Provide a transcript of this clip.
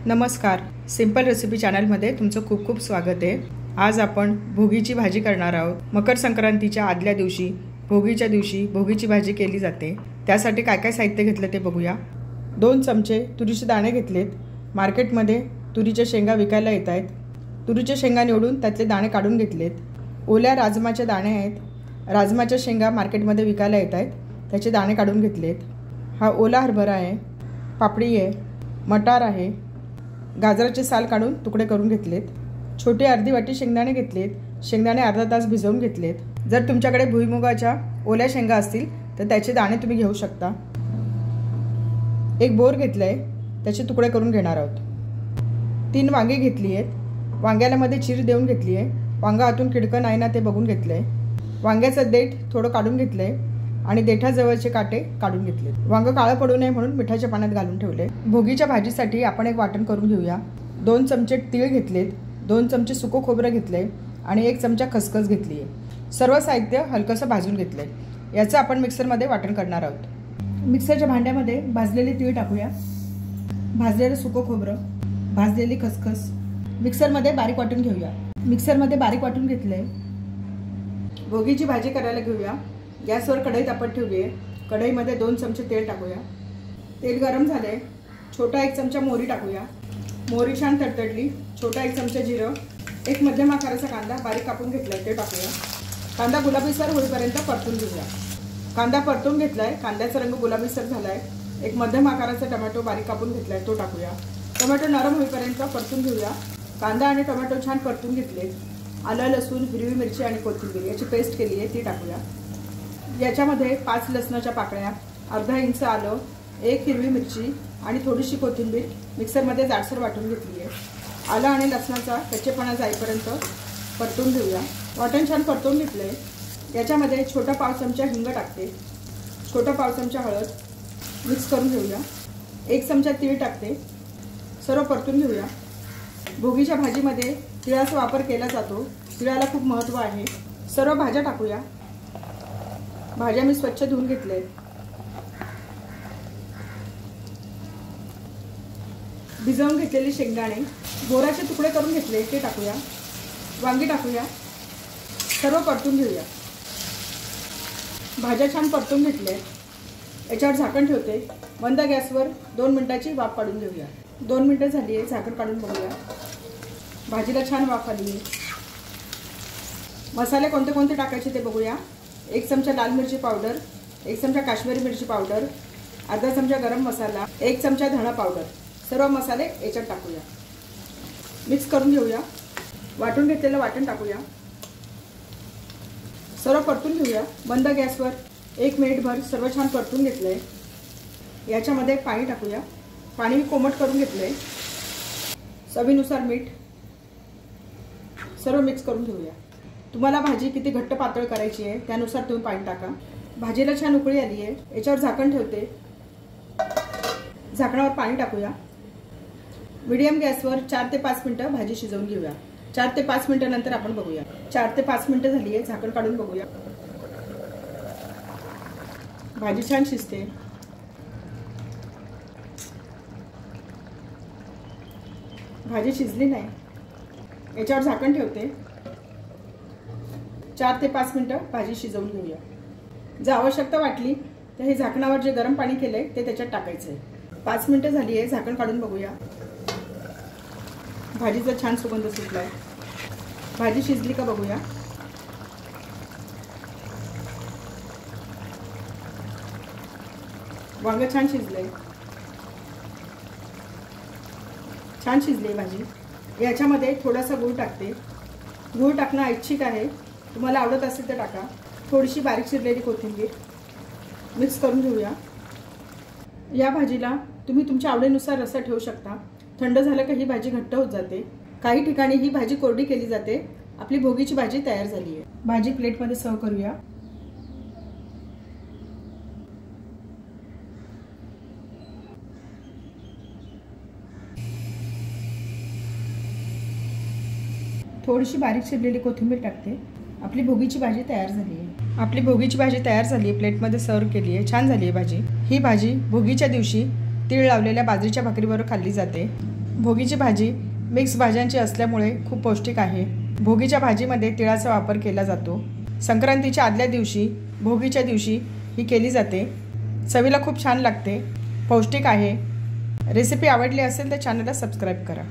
नमस्कार, simple recipe चॅनलमध्ये तुमचं खूप खूप स्वागत आहे। आज आपण भोगीची भाजी करणार आहोत। मकर संक्रांतीच्या आदल्या दिवशी भोगीच्या दिवशी भोगीची भाजी केली जाते। त्यासाठी काय काय साहित्य घेतले ते बघूया। 2 चमचे तुरीचे दाणे घेतलेत। मार्केटमध्ये तुरीच्या शेंगा विकायला येत आहेत। तुरीच्या शेंगा निवडून त्यातले दाणे काढून घेतलेत। ओल्या राजमाचे दाणे आहेत। राजमाच्या शेंगा मार्केटमध्ये विकायला येत आहेत, त्याचे दाणे काढून घेतलेत। हा ओला हरभरा आहे, पापडी आहे, मटार आहे, गाजराचे साल काढून तुकडे करून घेतलेत। छोटी अर्धी वाटी शेंगदाणे घेतलेत। शेंगदाणे अर्धा तास भिजवून घेतलेत। जर तुमच्याकडे भुईमुगाच्या ओल्या शेंगा असतील तर त्याचे दाणे तुम्ही घेऊ शकता। एक बोर घेतलंय, त्याचे तुकडे करून घेणार आहोत। 3 वांगी घेतली आहेत। वांग्याला मध्ये चीर देऊन घेतली आहे। वांगा आतून किडकं नाही ना ते बघून घेतलंय। वांग्याचं देठ थोडं काढून घेतलंय आणि देठाजवळचे काटे काढून घेतले। वांग काळं पडू नये म्हणून मिठाच्या पाण्यात घालून ठेवले। भोगीच्या भाजीसाठी आपण एक वाटण करून घेऊया। 2 चमचे तीळ घेतलेत, 2 चमचे सुकं खोबरं घेतले आणि 1 चमचा खसखस घेतली आहे। सर्व साहित्य हलकंसं भाजून घेतलंय। याचं आपण मिक्सरमध्ये वाटण करणार आहोत। मिक्सरच्या भांड्यामध्ये भाजलेले तीळ टाकूया, भाजलेलं सुकं खोबरं, भाजलेली खसखस मिक्सरमध्ये बारीक वाटून घेऊया। मिक्सरमध्ये बारीक वाटून घेतलंय। भोगीची भाजी करायला घेऊया। गॅसवर कढई तापत ठेवली आहे। कढईमध्ये 2 चमचे तेल टाकूया। तेल गरम झाले, छोटा 1 चमचा मोहरी टाकूया। मोहरी छान तडतडली, छोटा 1 चमचा जिरं, एक मध्यम आकाराचा कांदा बारीक कापून घेतलाय ते टाकूया। कांदा गुलाबीसर होईपर्यंत परतून घेऊया। कांदा परतून घेतलाय, कांद्याचा रंग गुलाबीसर झालाय। एक मध्यम आकाराचा टोमॅटो बारीक कापून घेतलाय तो टाकूया। टोमॅटो नरम होईपर्यंत परतून घेऊया। कांदा आणि टोमॅटो छान परतून घेतले। आलं, लसूण, हिरवी मिरची आणि कोथिंबीर याची पेस्ट केली आहे ती टाकूया। याच्यामध्ये 5 लसणाच्या पाकळ्या, अर्धा इंच आलं, 1 हिरवी मिरची आणि थोडीशी कोथिंबीर मिक्सरमध्ये जाडसर वाटून घेतली आहे। आलं आणि लसणाचा कच्चेपणा जाईपर्यंत परतून घेऊया। वाटण छान परतून घेतलंय। याच्यामध्ये छोटा पाव चमचा हिंग टाकते, छोटा पाव चमचा हळद मिक्स करून घेऊया। 1 चमचा तीळ टाकते, सर्व परतून घेऊया। भोगीच्या भाजीमध्ये तिळाचा वापर केला जातो। तिळाला खूप महत्त्व आहे। सर्व भाज्या टाकूया। भाज्या मी स्वच्छ धुवून घेतले। भिजवून घेतलेले शेंगदाणे, बोराचे तुकडे करून घेतले ते टाकूया। वांगी टाकूया, सर्व परतून घेऊया। भाज्या छान परतून घेतल्या। याच्यावर झाकण ठेवते। मंद गॅसवर 2 मिनिटाची वाफ काढून घेऊया। 2 मिनिटं झाली आहे, झाकण काढून बघूया। भाजीला छान वाफ आली आहे। मसाले कोणते कोणते टाकायचे ते बघूया। 1 चमचा लाल मिरची पावडर, 1 चमचा काश्मीरी मिरची पावडर, अर्धा चमचा गरम मसाला, 1 चमचा धणा पावडर, सर्व मसाले याच्यात टाकूया। मिक्स करून घेऊया। वाटून घेतलेलं वाटण टाकूया। सर्व परतून घेऊया। मंद गॅसवर 1 मिनिटभर सर्व छान परतून घेतलंय। याच्यामध्ये पाणी टाकूया। पाणी कोमट करून घेतलंय। चवीनुसार मीठ, सर्व मिक्स करून घेऊया। तुम्हाला भाजी किती घट्ट पातळ करायची आहे त्यानुसार तुम्ही पाणी टाका। भाजीला छान उकळी आली आहे। याच्यावर झाकण ठेवते। झाकणावर पाणी टाकूया। मीडियम गॅसवर 4 ते 5 मिनिटं भाजी शिजवून घेऊया। 4 ते 5 मिनिटांनंतर आपण बघूया। 4 ते 5 मिनिटं झाली आहे, झाकण काढून बघूया। भाजी छान शिजते। भाजी शिजली नाही, याच्यावर झाकण ठेवते। 4 ते 5 मिनिटं भाजी शिजवून घेऊया। जर आवश्यकता वाटली तर हे झाकणावर जे गरम पाणी केलंय ते त्याच्यात टाकायचं आहे। 5 मिनिटं झाली आहे, झाकण काढून बघूया। भाजीचा छान सुगंध सुटलाय। भाजी शिजली का बघूया। वांग छान शिजलंय, छान शिजली भाजी। याच्यामध्ये थोडासा गूळ टाकते। गूळ टाकणं ऐच्छिक आहे, तुम्हाला आवडत असेल तर टाका। थोडीशी बारीक चिरलेली कोथिंबीर मिक्स करून घेऊया। या भाजीला तुम्ही तुमच्या आवडीनुसार रस्सा ठेवू शकता। थंड झालं की ही भाजी घट्ट होत जाते। काही ठिकाणी ही भाजी कोरडी केली जाते। आपली भोगीची भाजी तयार झाली आहे। भाजी प्लेटमध्ये सर्व करूया। थोडीशी बारीक चिरलेली कोथिंबीर टाकते। आपली भोगीची भाजी तयार झाली आहे। आपली भोगीची भाजी तयार झाली आहे, प्लेटमध्ये सर्व केली आहे। छान झाली आहे भाजी। ही भाजी भोगीच्या दिवशी तीळ लावलेल्या बाजरीच्या भाकरीबरोबर खाल्ली जाते। भोगीची भाजी मिक्स भाज्यांची असल्यामुळे खूप पौष्टिक आहे. भोगीच्या भाजीमध्ये तिळाचा वापर केला जातो. संक्रांतीच्या आदल्या दिवशी भोगीच्या दिवशी ही केली जाते. चवीला खूप छान लागते, पौष्टिक आहे. रेसिपी आवडली असेल तर चॅनलला सबस्क्राईब करा.